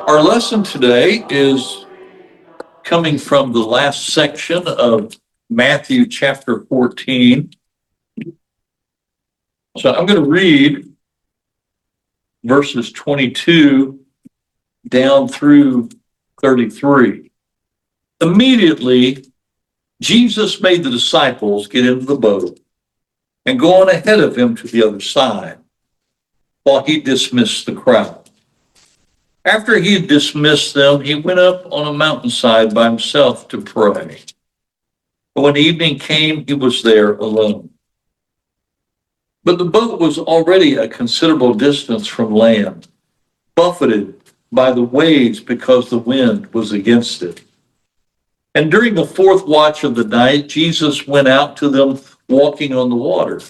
Our lesson today is coming from the last section of Matthew chapter 14. So I'm going to read verses 22 down through 33. Immediately, Jesus made the disciples get into the boat and go on ahead of him to the other side while he dismissed the crowd. After he had dismissed them, he went up on a mountainside by himself to pray. But when evening came, he was there alone. But the boat was already a considerable distance from land, buffeted by the waves because the wind was against it. And during the fourth watch of the night, Jesus went out to them walking on the water.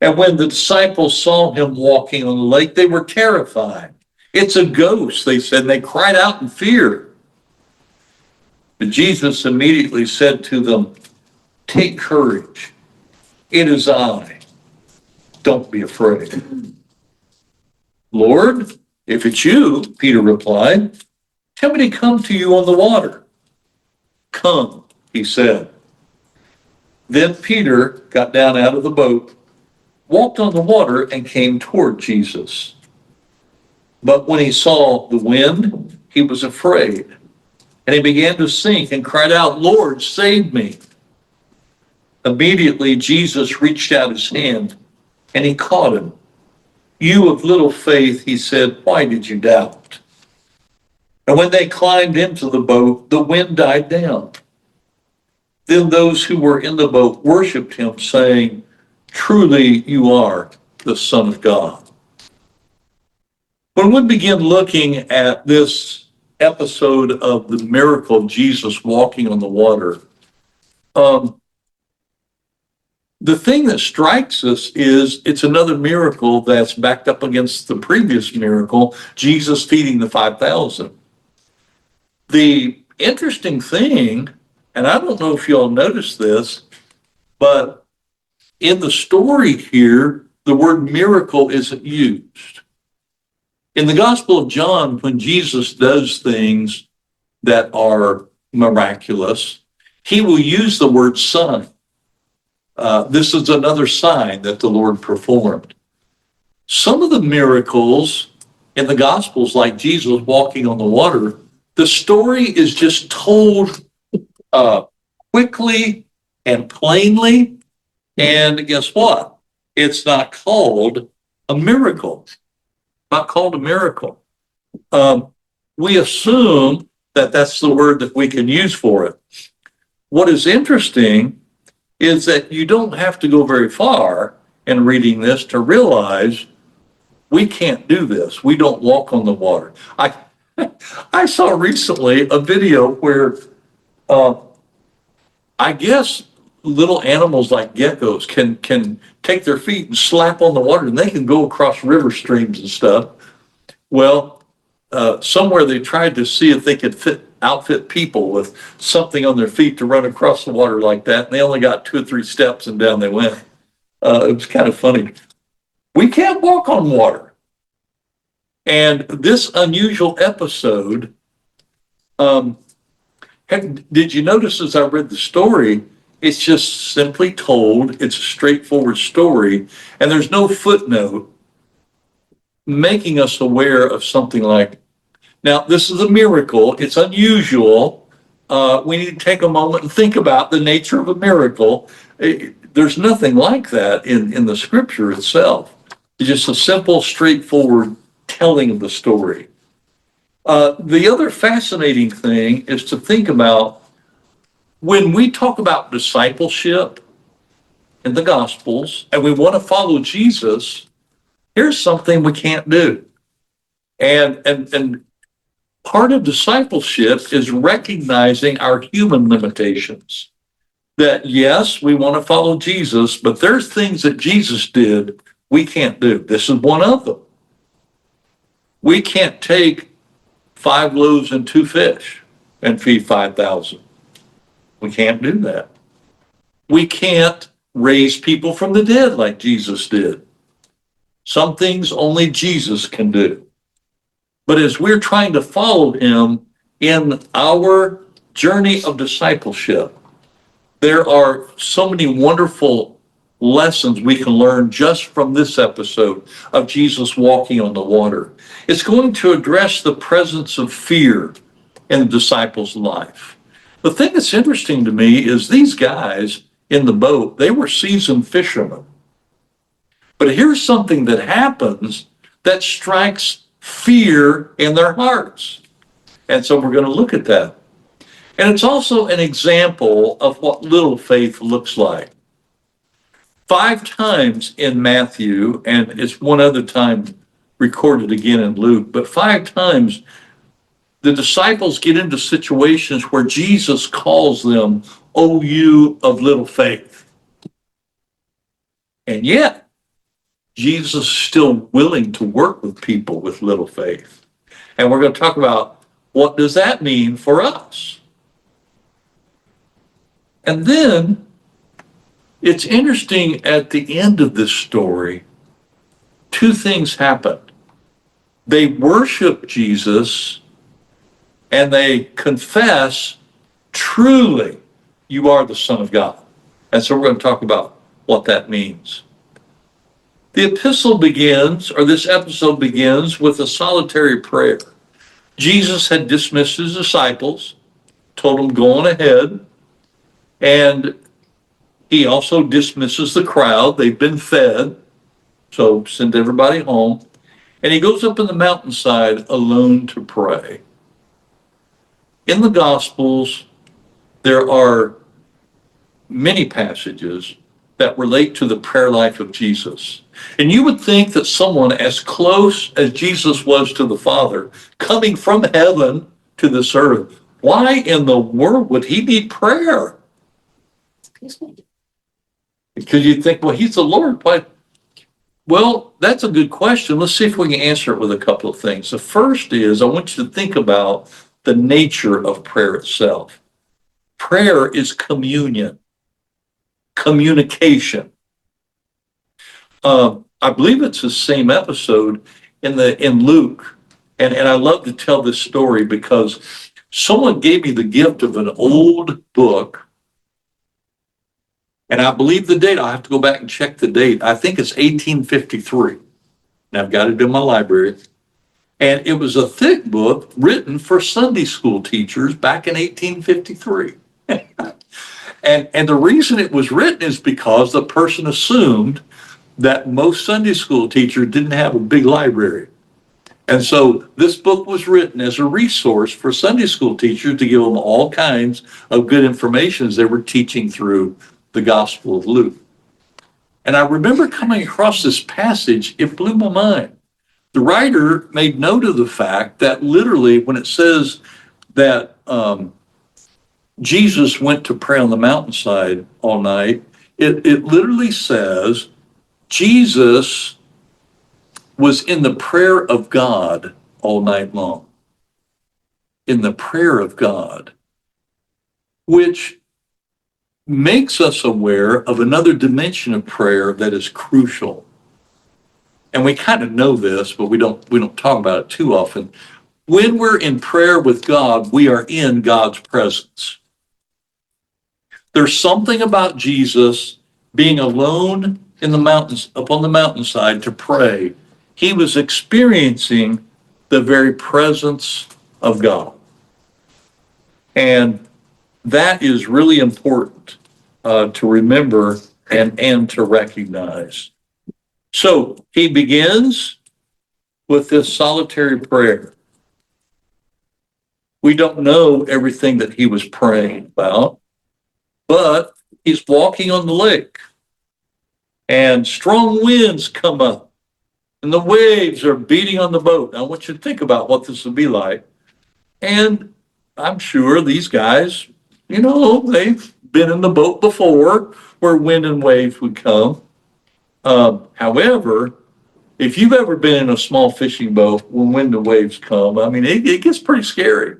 And when the disciples saw him walking on the lake, they were terrified. "It's a ghost," they said, and they cried out in fear. But Jesus immediately said to them, "Take courage. It is I. Don't be afraid." "Lord, if it's you," Peter replied, "tell me to come to you on the water." "Come," he said. Then Peter got down out of the boat, walked on the water, and came toward Jesus. But when he saw the wind, he was afraid, and he began to sink and cried out, "Lord, save me." Immediately Jesus reached out his hand, and he caught him. "You of little faith," he said, "why did you doubt?" And when they climbed into the boat, the wind died down. Then those who were in the boat worshiped him, saying, "Truly you are the Son of God." When we begin looking at this episode of the miracle of Jesus walking on the water, the thing that strikes us is it's another miracle that's backed up against the previous miracle, Jesus feeding the 5,000. The interesting thing, and I don't know if you all noticed this, but in the story here, the word miracle isn't used. In the Gospel of John, when Jesus does things that are miraculous, he will use the word sign. This is another sign that the Lord performed. Some of the miracles in the Gospels, like Jesus walking on the water, the story is just told quickly and plainly. And guess what? It's not called a miracle. Not called a miracle. We assume that that's the word that we can use for it. What is interesting is that you don't have to go very far in reading this to realize we can't do this. We don't walk on the water. I saw recently a video where I guess little animals like geckos can take their feet and slap on the water, and they can go across river streams and stuff. Well, somewhere they tried to see if they could outfit people with something on their feet to run across the water like that, and they only got 2 or 3 steps and down they went. It was kind of funny. We can't walk on water. And this unusual episode, did you notice as I read the story, it's just simply told, it's a straightforward story, and there's no footnote making us aware of something like, now this is a miracle, it's unusual, we need to take a moment and think about the nature of a miracle. There's nothing like that in the scripture itself. It's just a simple, straightforward telling of the story. The other fascinating thing is to think about when we talk about discipleship in the Gospels and we want to follow Jesus, here's something we can't do. And part of discipleship is recognizing our human limitations. That yes, we want to follow Jesus, but there's things that Jesus did we can't do. This is one of them. We can't take 5 loaves and 2 fish and feed 5,000. We can't do that. We can't raise people from the dead like Jesus did. Some things only Jesus can do. But as we're trying to follow him in our journey of discipleship, there are so many wonderful lessons we can learn just from this episode of Jesus walking on the water. It's going to address the presence of fear in the disciples' life. The thing that's interesting to me is these guys in the boat, they were seasoned fishermen. But here's something that happens that strikes fear in their hearts. And so we're going to look at that. And it's also an example of what little faith looks like. 5 times in Matthew, and it's one other time recorded again in Luke, but 5 times the disciples get into situations where Jesus calls them, "O you of little faith." And yet, Jesus is still willing to work with people with little faith. And we're going to talk about what does that mean for us. And then it's interesting at the end of this story, 2 things happen. They worship Jesus and they confess, truly, you are the Son of God. And so we're going to talk about what that means. The epistle begins, or this episode begins, with a solitary prayer. Jesus had dismissed his disciples, told them, go on ahead, and he also dismisses the crowd. They've been fed, so send everybody home. And he goes up in the mountainside alone to pray. In the Gospels, there are many passages that relate to the prayer life of Jesus. And you would think that someone as close as Jesus was to the Father, coming from heaven to this earth, why in the world would he need prayer? Because you think, well, he's the Lord. Why? Well, that's a good question. Let's see if we can answer it with a couple of things. The first is I want you to think about the nature of prayer itself. Prayer is communion, communication. I believe it's the same episode in Luke, and I love to tell this story because someone gave me the gift of an old book. And I believe the date, I'll have to go back and check the date. I think it's 1853. And I've got it in my library. And it was a thick book written for Sunday school teachers back in 1853. And the reason it was written is because the person assumed that most Sunday school teachers didn't have a big library. And so this book was written as a resource for Sunday school teachers to give them all kinds of good information as they were teaching through the Gospel of Luke. And I remember coming across this passage, it blew my mind. The writer made note of the fact that literally when it says that Jesus went to pray on the mountainside all night, it literally says Jesus was in the prayer of God all night long. In the prayer of God, which makes us aware of another dimension of prayer that is crucial. And we kind of know this, but we don't talk about it too often. When we're in prayer with God, we are in God's presence. There's something about Jesus being alone in the mountains, up on the mountainside to pray. He was experiencing the very presence of God. And that is really important to remember and to recognize. So he begins with this solitary prayer. We don't know everything that he was praying about, but he's walking on the lake and strong winds come up and the waves are beating on the boat. Now, I want you to think about what this would be like. And I'm sure these guys, they've been in the boat before where wind and waves would come. However, if you've ever been in a small fishing boat when wind and waves come, it gets pretty scary.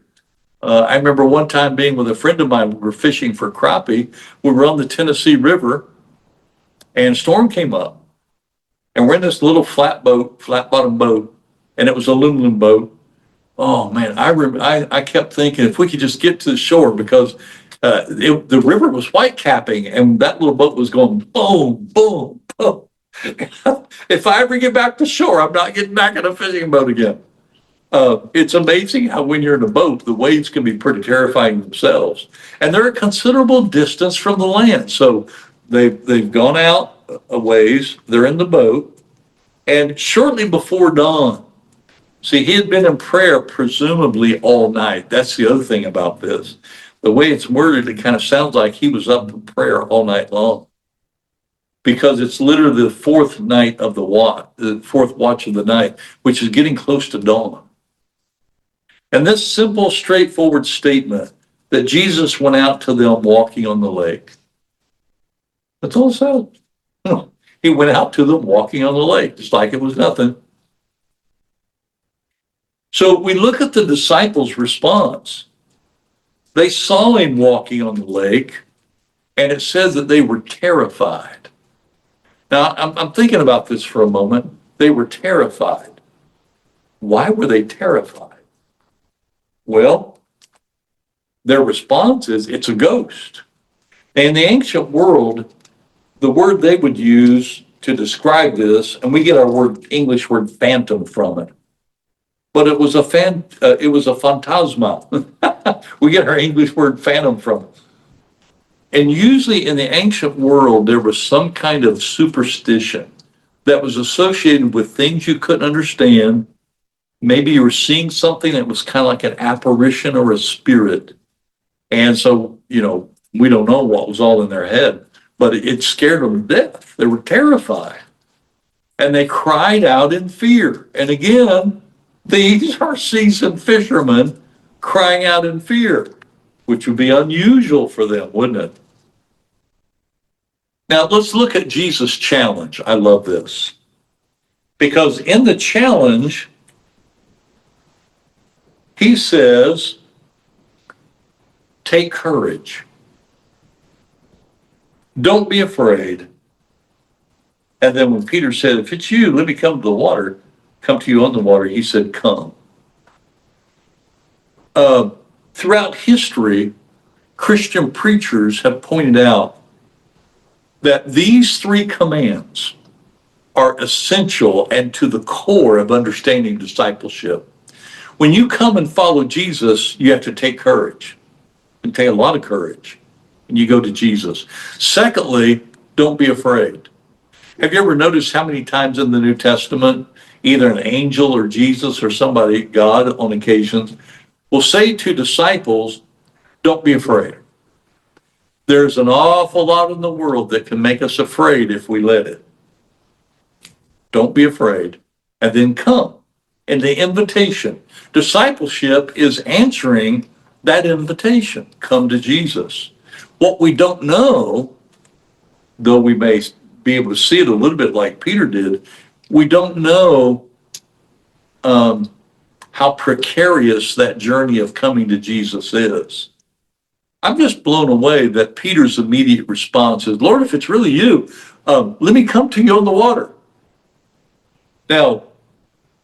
I remember one time being with a friend of mine, we were fishing for crappie. We were on the Tennessee River and a storm came up. And we're in this little flat bottom boat, and it was an aluminum boat. Oh man, I kept thinking if we could just get to the shore, because the river was white capping and that little boat was going boom, boom, boom. If I ever get back to shore, I'm not getting back in a fishing boat again. It's amazing how when you're in a boat, the waves can be pretty terrifying themselves. And they're a considerable distance from the land. So they've gone out a ways, they're in the boat, and shortly before dawn, see, he had been in prayer presumably all night. That's the other thing about this. The way it's worded, it kind of sounds like he was up in prayer all night long, because it's literally the fourth night of the fourth watch of the night, which is getting close to dawn. And this simple, straightforward statement that Jesus went out to them walking on the lake. That's all it says. He went out to them walking on the lake, just like it was nothing. So we look at the disciples' response. They saw him walking on the lake, and it says that they were terrified. Now, I'm thinking about this for a moment. They were terrified. Why were they terrified? Well, their response is, it's a ghost. In the ancient world, the word they would use to describe this, and we get our English word phantom from it, but it was a phantasma. We get our English word phantom from it. And usually in the ancient world, there was some kind of superstition that was associated with things you couldn't understand. Maybe you were seeing something that was kind of like an apparition or a spirit. And so, we don't know what was all in their head, but it scared them to death. They were terrified. And they cried out in fear. And again, these are seasoned fishermen crying out in fear, which would be unusual for them, wouldn't it? Now, let's look at Jesus' challenge. I love this. Because in the challenge, he says, take courage. Don't be afraid. And then when Peter said, if it's you, let me come to you on the water, he said, come. Throughout history, Christian preachers have pointed out that these three commands are essential and to the core of understanding discipleship. When you come and follow Jesus, you have to take courage. And take a lot of courage. And you go to Jesus. Secondly, don't be afraid. Have you ever noticed how many times in the New Testament, either an angel or Jesus or somebody, God on occasions, will say to disciples, don't be afraid. There's an awful lot in the world that can make us afraid if we let it. Don't be afraid. And then come. And the invitation. Discipleship is answering that invitation. Come to Jesus. What we don't know, though we may be able to see it a little bit like Peter did, we don't know how precarious that journey of coming to Jesus is. I'm just blown away that Peter's immediate response is, Lord, if it's really you, let me come to you on the water. Now,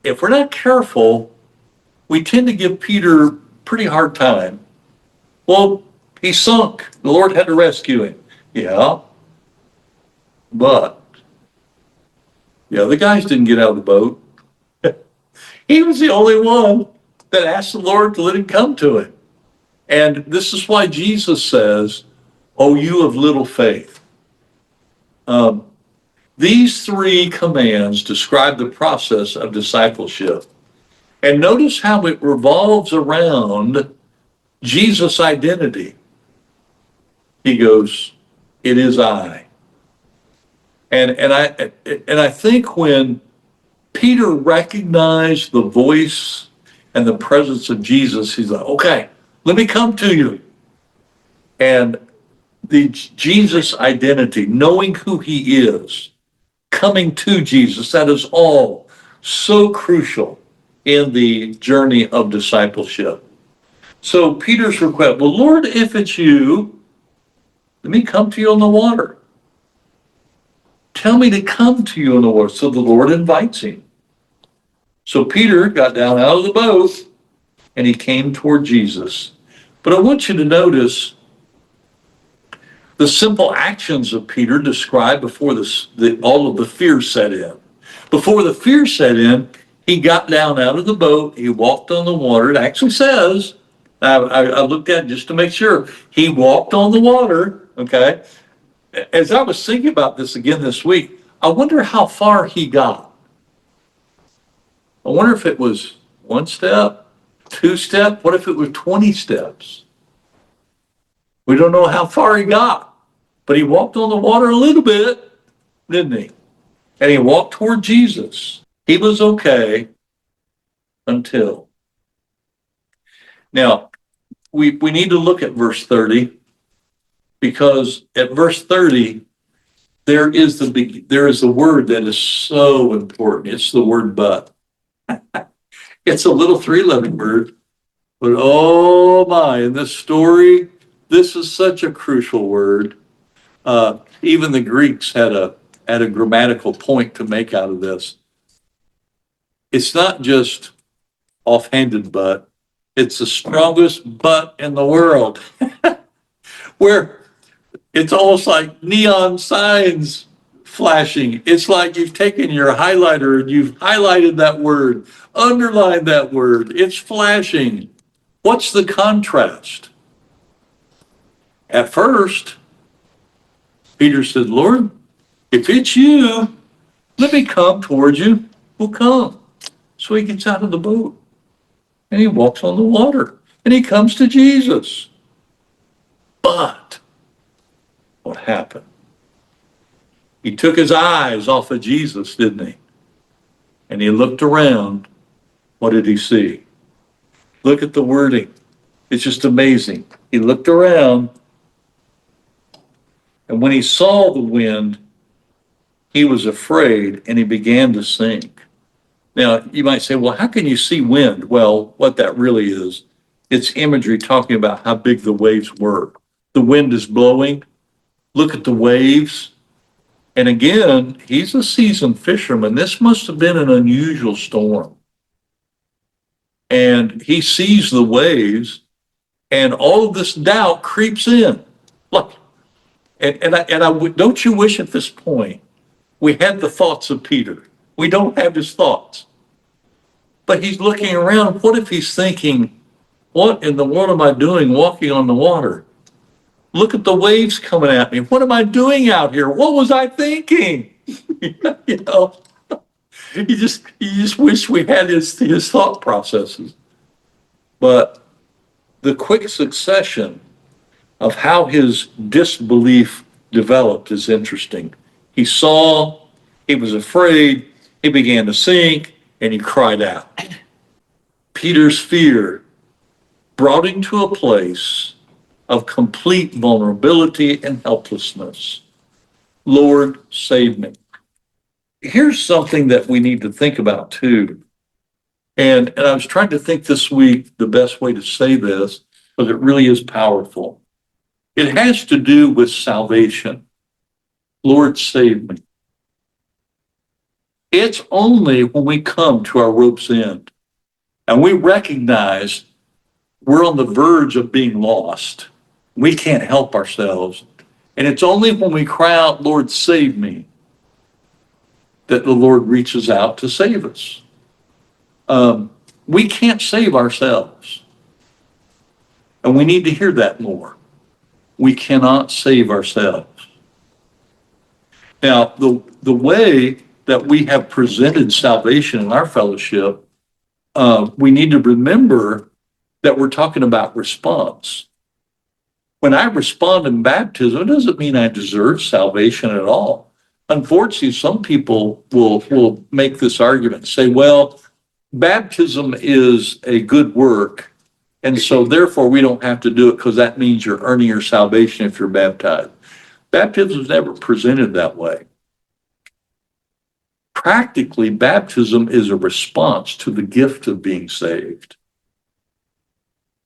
if we're not careful, we tend to give Peter a pretty hard time. Well, he sunk. The Lord had to rescue him. Yeah. But the other guys didn't get out of the boat. He was the only one that asked the Lord to let him come to him. And this is why Jesus says, oh, you of little faith. These three commands describe the process of discipleship. And notice how it revolves around Jesus' identity. He goes, it is I. And I think when Peter recognized the voice and the presence of Jesus, he's like, okay, let me come to you. And the Jesus identity, knowing who he is, coming to Jesus, that is all so crucial in the journey of discipleship. So Peter's request, well, Lord, if it's you, let me come to you on the water. Tell me to come to you on the water. So the Lord invites him. So Peter got down out of the boat and he came toward Jesus. But I want you to notice the simple actions of Peter described before all of the fear set in. Before the fear set in, he got down out of the boat. He walked on the water. It actually says, I looked at it just to make sure, he walked on the water, okay? As I was thinking about this again this week, I wonder how far he got. I wonder if it was 1 step, 2 steps. What if it was 20 steps? We don't know how far he got, but he walked on the water a little bit, didn't he? And he walked toward Jesus. He was okay until. Now, we need to look at verse 30, because at verse 30, there is a word that is so important. It's the word but. It's a little 3-letter word, but oh my, in this story, this is such a crucial word. Even the Greeks had a grammatical point to make out of this. It's not just offhanded but, it's the strongest but in the world. Where it's almost like neon signs flashing. It's like you've taken your highlighter and you've highlighted that word, underlined that word. It's flashing. What's the contrast? At first, Peter said, Lord, if it's you, let me come towards you. We'll come. So he gets out of the boat and he walks on the water and he comes to Jesus. But what happened? He took his eyes off of Jesus, didn't he? And he looked around. What did he see? Look at the wording. It's just amazing. He looked around, and when he saw the wind, he was afraid and he began to sink. Now, you might say, well, how can you see wind? Well, what that really is, it's imagery talking about how big the waves were. The wind is blowing. Look at the waves. And again, he's a seasoned fisherman. This must have been an unusual storm. And he sees the waves, and all of this doubt creeps in. Look, don't you wish at this point we had the thoughts of Peter? We don't have his thoughts. But he's looking around. What if he's thinking, what in the world am I doing walking on the water? Look at the waves coming at me. What am I doing out here? What was I thinking? You know, you just wish we had his thought processes. But the quick succession of how his disbelief developed is interesting. He saw, he was afraid, he began to sink, and he cried out. Peter's fear brought him to a place of complete vulnerability and helplessness. Lord, save me. Here's something that we need to think about too. And I was trying to think this week the best way to say this, but it really is powerful. It has to do with salvation. Lord, save me. It's only when we come to our rope's end and we recognize we're on the verge of being lost. We can't help ourselves. And it's only when we cry out, Lord, save me, that the Lord reaches out to save us. We can't save ourselves. And we need to hear that more. We cannot save ourselves. Now, the way that we have presented salvation in our fellowship, we need to remember that we're talking about response. When I respond in baptism, it doesn't mean I deserve salvation at all. Unfortunately, some people will make this argument and say, well, baptism is a good work, and so therefore we don't have to do it because that means you're earning your salvation if you're baptized. Baptism is never presented that way. Practically, baptism is a response to the gift of being saved.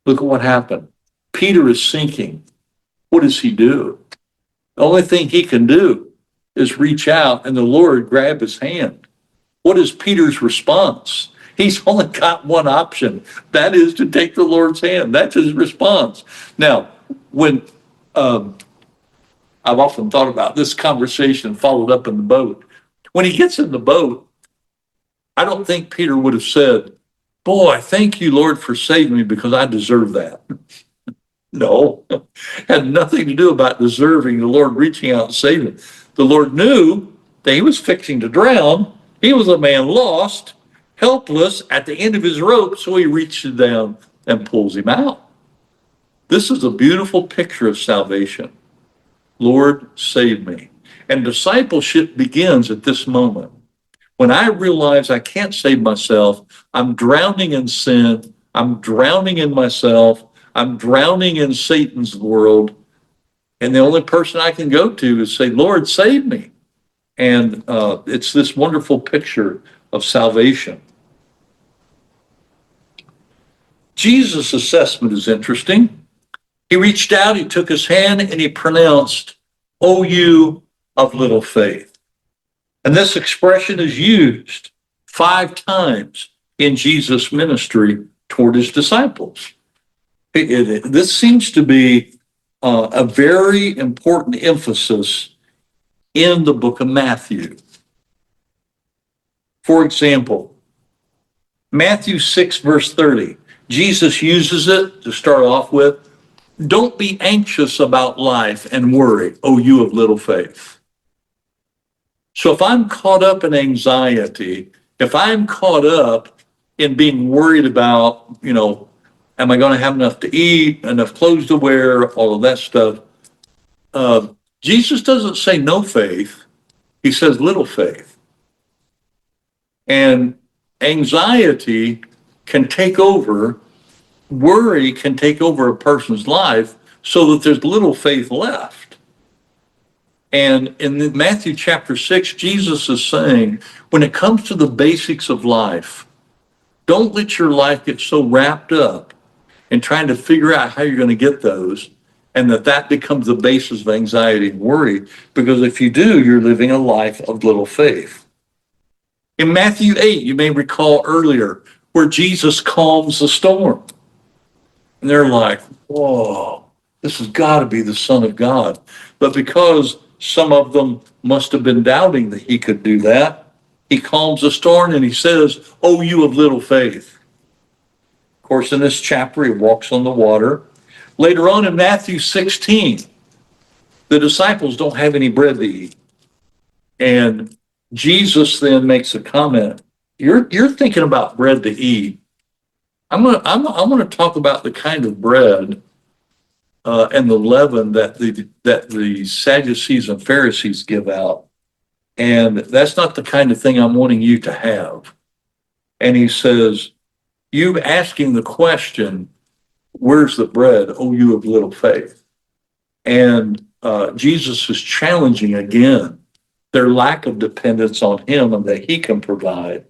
Look at what happened. Peter is sinking. What does he do? The only thing he can do is reach out and the Lord grab his hand. What is Peter's response? He's only got one option. That is to take the Lord's hand. That's his response. Now, when I've often thought about this conversation followed up in the boat. When he gets in the boat, I don't think Peter would have said, "Boy, thank you, Lord, for saving me because I deserve that." No, had nothing to do about deserving the Lord reaching out and saving him. The Lord knew that he was fixing to drown. He was a man lost, helpless at the end of his rope, so he reaches down and pulls him out. This is a beautiful picture of salvation. Lord, save me. And discipleship begins at this moment. When I realize I can't save myself, I'm drowning in sin, I'm drowning in myself, I'm drowning in Satan's world, and the only person I can go to is say, Lord, save me. And it's this wonderful picture of salvation. Jesus' assessment is interesting. He reached out, he took his hand, and he pronounced, "O you of little faith." And this expression is used 5 times in Jesus' ministry toward his disciples. This seems to be a very important emphasis in the book of Matthew. For example, Matthew 6, verse 30, Jesus uses it to start off with, "Don't be anxious about life and worry, O you of little faith." So if I'm caught up in anxiety, if I'm caught up in being worried about, am I going to have enough to eat, enough clothes to wear, all of that stuff, Jesus doesn't say no faith. He says little faith. And anxiety can take over, worry can take over a person's life so that there's little faith left. And in Matthew chapter 6, Jesus is saying, when it comes to the basics of life, don't let your life get so wrapped up in trying to figure out how you're going to get those, and that becomes the basis of anxiety and worry, because if you do, you're living a life of little faith. In Matthew 8, you may recall earlier, where Jesus calms the storm. And they're like, whoa, this has got to be the Son of God. But because some of them must have been doubting that he could do that, he calms the storm and he says, "Oh, you of little faith." Of course, in this chapter, he walks on the water. Later on in Matthew 16, the disciples don't have any bread to eat. And Jesus then makes a comment. You're thinking about bread to eat. I'm going to talk about the kind of bread and the leaven that the Sadducees and Pharisees give out. And that's not the kind of thing I'm wanting you to have. And he says, you asking the question, where's the bread, oh, you of little faith? And Jesus is challenging again their lack of dependence on him and that he can provide.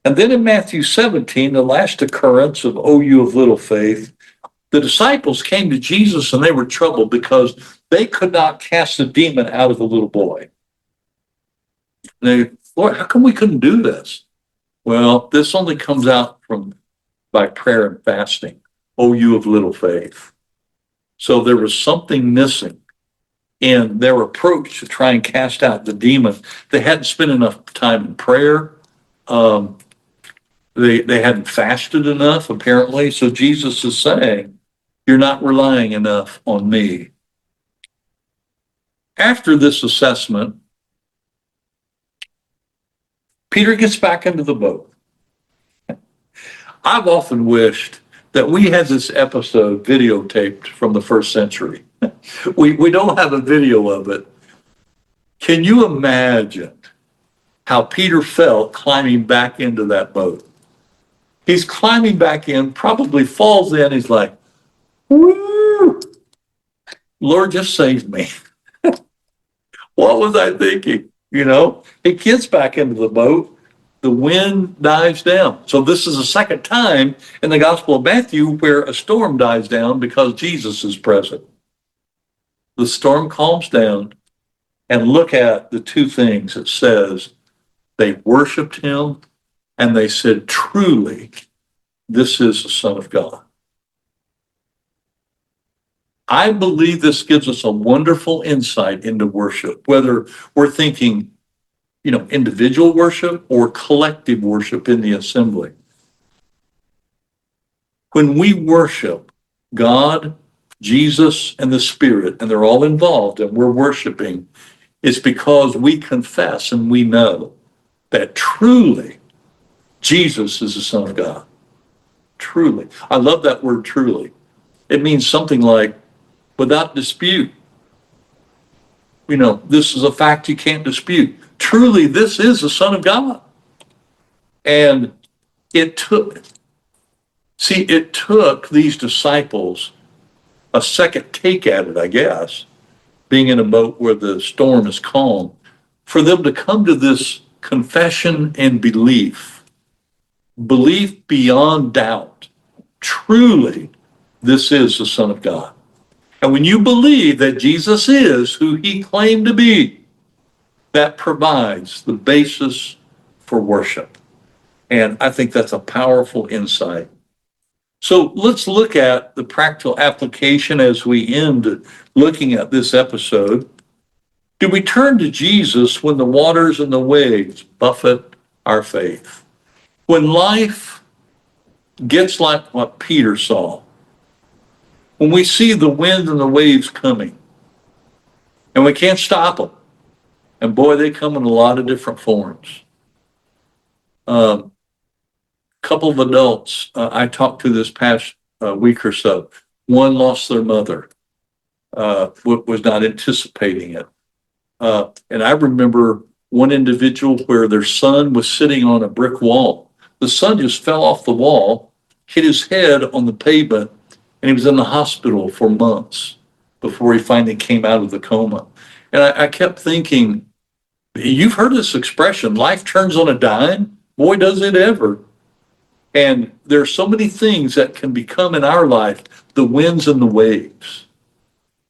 And then in Matthew 17, the last occurrence of, oh, you of little faith, the disciples came to Jesus and they were troubled because they could not cast the demon out of the little boy. Lord, how come we couldn't do this? Well, this only comes out by prayer and fasting. Oh, you of little faith. So there was something missing in their approach to try and cast out the demon. They hadn't spent enough time in prayer. They hadn't fasted enough, apparently. So Jesus is saying, you're not relying enough on me. After this assessment, Peter gets back into the boat. I've often wished that we had this episode videotaped from the first century. We don't have a video of it. Can you imagine how Peter felt climbing back into that boat? He's climbing back in, probably falls in. He's like, woo, Lord, just save me. What was I thinking? He gets back into the boat. The wind dies down. So this is the second time in the Gospel of Matthew where a storm dies down because Jesus is present. The storm calms down, and look at the two things it says. They worshiped him and they said, truly, this is the Son of God. I believe this gives us a wonderful insight into worship, whether we're thinking, individual worship or collective worship in the assembly. When we worship God, Jesus, and the Spirit, and they're all involved and we're worshiping, it's because we confess and we know that truly Jesus is the Son of God. Truly. I love that word truly. It means something like without dispute. This is a fact you can't dispute. Truly, this is the Son of God. And it took these disciples a second take at it, I guess, being in a boat where the storm is calm, for them to come to this confession and belief beyond doubt. Truly, this is the Son of God. And when you believe that Jesus is who he claimed to be, that provides the basis for worship. And I think that's a powerful insight. So let's look at the practical application as we end looking at this episode. Do we turn to Jesus when the waters and the waves buffet our faith? When life gets like what Peter saw, when we see the wind and the waves coming, and we can't stop them, and boy, they come in a lot of different forms. Couple of adults I talked to this past week or so. One lost their mother, was not anticipating it. And I remember one individual where their son was sitting on a brick wall. The son just fell off the wall, hit his head on the pavement, and he was in the hospital for months before he finally came out of the coma. And I kept thinking, you've heard this expression, life turns on a dime. Boy, does it ever. And there are so many things that can become in our life the winds and the waves.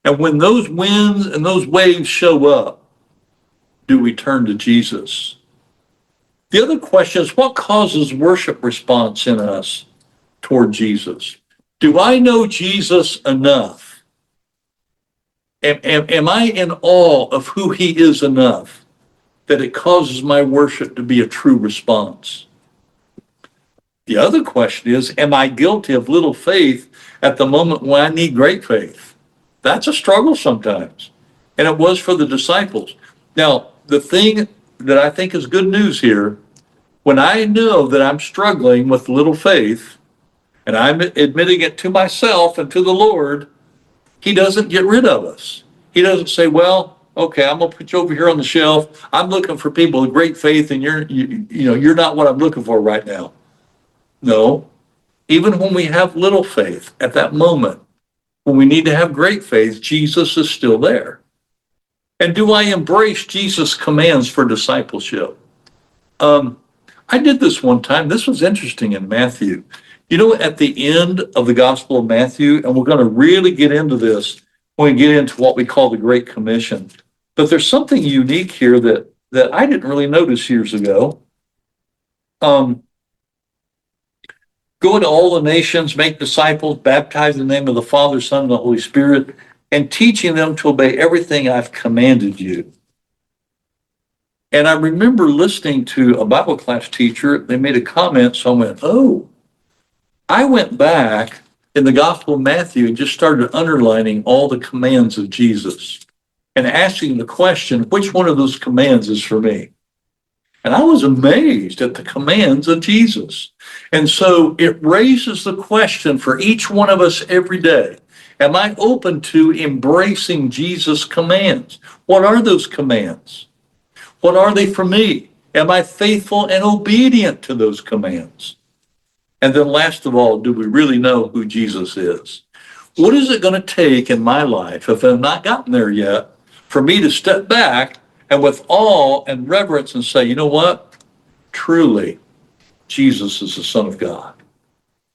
And when those winds and those waves show up, do we turn to Jesus? The other question is, what causes worship response in us toward Jesus? Do I know Jesus enough? Am I in awe of who he is enough that it causes my worship to be a true response? The other question is, am I guilty of little faith at the moment when I need great faith? That's a struggle sometimes. And it was for the disciples. Now, the thing that I think is good news here, when I know that I'm struggling with little faith, and I'm admitting it to myself and to the Lord, he doesn't get rid of us. He doesn't say, well, okay, I'm going to put you over here on the shelf. I'm looking for people with great faith, and you're not what I'm looking for right now. No, even when we have little faith, at that moment, when we need to have great faith, Jesus is still there. And do I embrace Jesus' commands for discipleship? I did this one time. This was interesting in Matthew. At the end of the Gospel of Matthew, and we're going to really get into this when we get into what we call the Great Commission. But there's something unique here that I didn't really notice years ago. Go into all the nations, make disciples, baptize in the name of the Father, Son, and the Holy Spirit, and teaching them to obey everything I've commanded you. And I remember listening to a Bible class teacher. They made a comment, so I went, oh. I went back in the Gospel of Matthew and just started underlining all the commands of Jesus and asking the question, which one of those commands is for me? And I was amazed at the commands of Jesus. And so it raises the question for each one of us every day. Am I open to embracing Jesus' commands? What are those commands? What are they for me? Am I faithful and obedient to those commands? And then last of all, do we really know who Jesus is? What is it going to take in my life, if I've not gotten there yet, for me to step back and with awe and reverence and say, you know what? Truly, Jesus is the Son of God.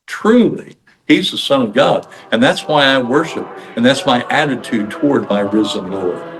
Truly, he's the Son of God. And that's why I worship. And that's my attitude toward my risen Lord.